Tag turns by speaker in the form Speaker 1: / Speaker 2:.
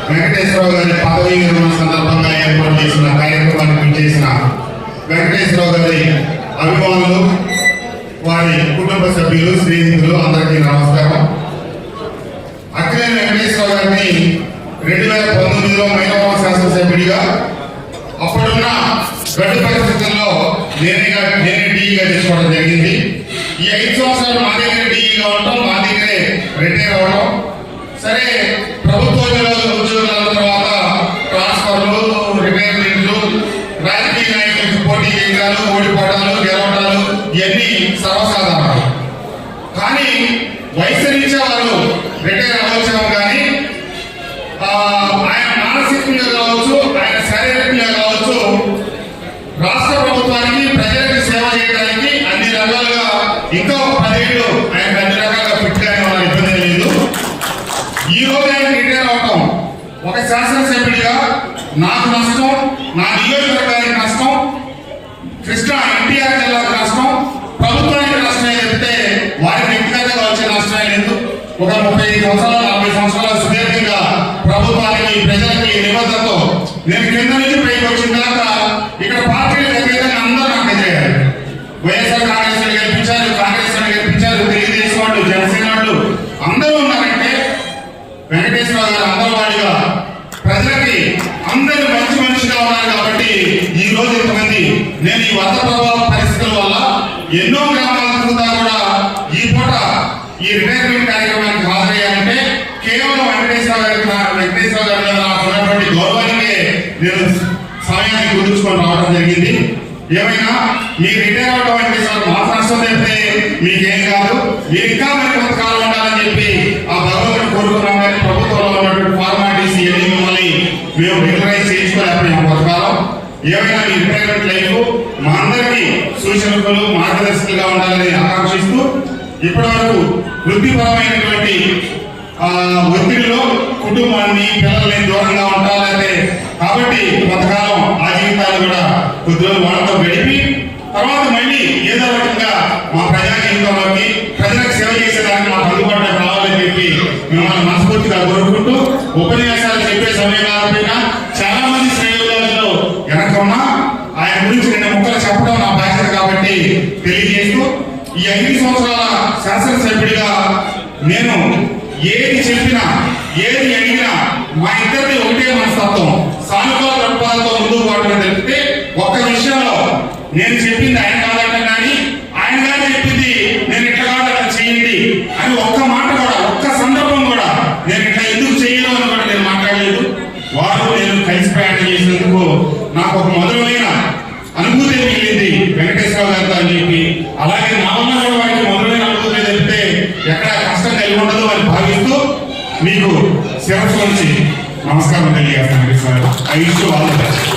Speaker 1: వెంకటేశ్వరరావు గారి పదవీ విరమణ సందర్భంగా ఏర్పాటు చేసిన కార్యక్రమానికి చేసిన వెంకటేశ్వరరావు గారి అభిమానులు, వారి కుటుంబ సభ్యులు, స్నేహితులు అందరికీ నమస్కారం. అక్కినేని వెంకటేశ్వరరావు గారిని 2019లో మైలవరం శాసనసభ్యుడిగా అప్పుడున్న గడ్డు పరిస్థితుల్లో నేనే డీఈగా తీసుకోవడం జరిగింది. ఈ 5 సంవత్సరాలు మా దగ్గర డీఈగా ఉండటం, మా దగ్గరే రిటైర్ అవడం, సరే ప్రభుత్వ ఉద్యోగాల తర్వాత ట్రాన్స్ఫర్లు, రిటైర్మెంట్లు, రాజకీయ నాయకులకు పోటీ చేయడాలు, ఓడిపోవడాలు, గెలవడాలు ఇవన్నీ సర్వసాధారణం. కానీ వయసు రీత్యా వారు రిటైర్ అవ్వచ్చాము, కానీ ఆయన మానసికంగా కావచ్చు, ఆయన శారీరకంగా కావచ్చు, రాష్ట్ర ప్రభుత్వానికి ప్రజలకు సేవ చేయడానికి అన్ని రకాలుగా ఇంకా 10 ఏళ్ళు ఆయన అన్ని రకాలుగా ఫిట్ గా ఇబ్బంది లేదు. ఈ రోజు ఆయన రిటైర్ అవటం ఒక శాసనసభ్యుడిగా నాకు నష్టం, నా నియోజకవర్గానికి నష్టం, కృష్ణా ఎన్టీఆర్ జిల్లాకు నష్టం, ప్రభుత్వానికి నష్టమే చెప్తే వారికి వ్యక్తిగతంగా వచ్చే నష్టమే లేదు. ఒక 35 సంవత్సరాలు 40 సంవత్సరాల సుదీర్ఘంగా ప్రభుత్వానికి ప్రజలకి నిబద్ధతతో నేను కింద నుంచి పైకి వచ్చిన తర్వాత ఇక్కడ పార్టీలు వ్యతిరేకంగా అందరూ నాకు ఎదురయ్యారు. వైఎస్ఆర్ కాంగ్రెస్ గెలిపించారు, కాంగ్రెస్ గెలిపించారు, తెలుగుదేశం వాళ్ళు, జనసేన వాళ్ళు అందరూ ఉన్నారంటే వెంకటేశ్వరరావు గారు అంగన్వాడిగా ప్రజలకి అందరూ మంచి మనిషిగా ఉన్నారు. కాబట్టి ఈ రోజు ఇంతమంది నేను ఈ వరద ప్రభావ పరిస్థితుల వల్ల ఎన్నో గ్రామాల తిరుగుతా కూడా ఈ పూట ఈ రిటైర్మెంట్ కార్యక్రమానికి హాజరయ్యానంటే కేవలం వెంకటేశ్వర గారి మీద నాకు ఉన్నటువంటి గౌరవానికే నేను సమయాన్ని కుదుర్చుకొని రావడం జరిగింది. ఏమైనా మీరు రిటైర్ అవడం వెంకటేశ్వర మా నష్టం చెప్తే మీకేం కాదు, మీరు ఇంకా మరి కొంతకాలం ఉండాలని చెప్పి ఆ భగవంతుని కోరుకున్నాం. కానీ ప్రభుత్వంలో ఉన్నటువంటి ఫార్మాలిటీస్ ఇవన్నీ మిమ్మల్ని మేము రెగ్యులరైజ్ చేయించుకోలేకపోయాం కొంతకాలం. ఏమైనా మీ రిటైర్మెంట్ లైఫ్ మా అందరికీ సూచనలు, మార్గదర్శకులుగా ఉండాలని ఆకాంక్షిస్తూ ఇప్పటి వరకు వృత్తిపరమైనటువంటి ఒత్తిడిలో కుటుంబాన్ని, పిల్లల్ని దూరంగా ఉంటారంటే కాబట్టి కొంతకాలం ఆ జీవితాలు కూడా కొద్ది రోజులు వాళ్ళతో గడిపి తర్వాత మళ్ళీ ఏదో రకంగా మా ప్రజా జీవితంలోకి ప్రజలకు సేవ చేసేదానికి మాకు అందుబాటులోకి రావాలని చెప్పి మిమ్మల్ని మనస్ఫూర్తిగా కోరుకుంటూ ఉపన్యాసాలు చెప్పే సమయం కాకపోయినా చాలా మంది శ్రేయోగాలలో వెనకన్నా ఆయన గురించి 2 ముక్కలు చెప్పడం నా బాధ్యత కాబట్టి తెలియజేస్తూ ఈ 5 సంవత్సరాల శాసనసభ్యుడిగా నేను ఏది చెప్పినా, ఏది అడిగినా మా ఇద్దరిది ఒకటే మనస్తత్వం, సానుకూల దృక్పథంతో ముందుకు పోవడం తెలిపితే ఒక్క విషయంలో నేను చెప్పింది ఆయన కాదంటే కానీ ఆయన గారు చెప్పింది నేను ఇట్లా కాదని చేయండి అని ఒక్క మాట కూడా, ఒక్క సందర్భం కూడా నేను ఇట్లా ఎందుకు చేయను అని కూడా నేను మాట్లాడలేదు. వారు నేను కలిసి ప్రయాణం చేసినందుకు నాకు ఒక మధురమైన అనుభూతి మిగిలింది వెంకటేశ్వర గారితో అని చెప్పి. అలాగే నా వల్ల కూడా వారికి మధురమైన అనుభూతి తెలిపితే ఎక్కడ కష్టం కలిగి ఉండదు అని భావిస్తూ మీకు శిరస్సు నుంచి నమస్కారం తెలియజేస్తాను. I wish you all the best.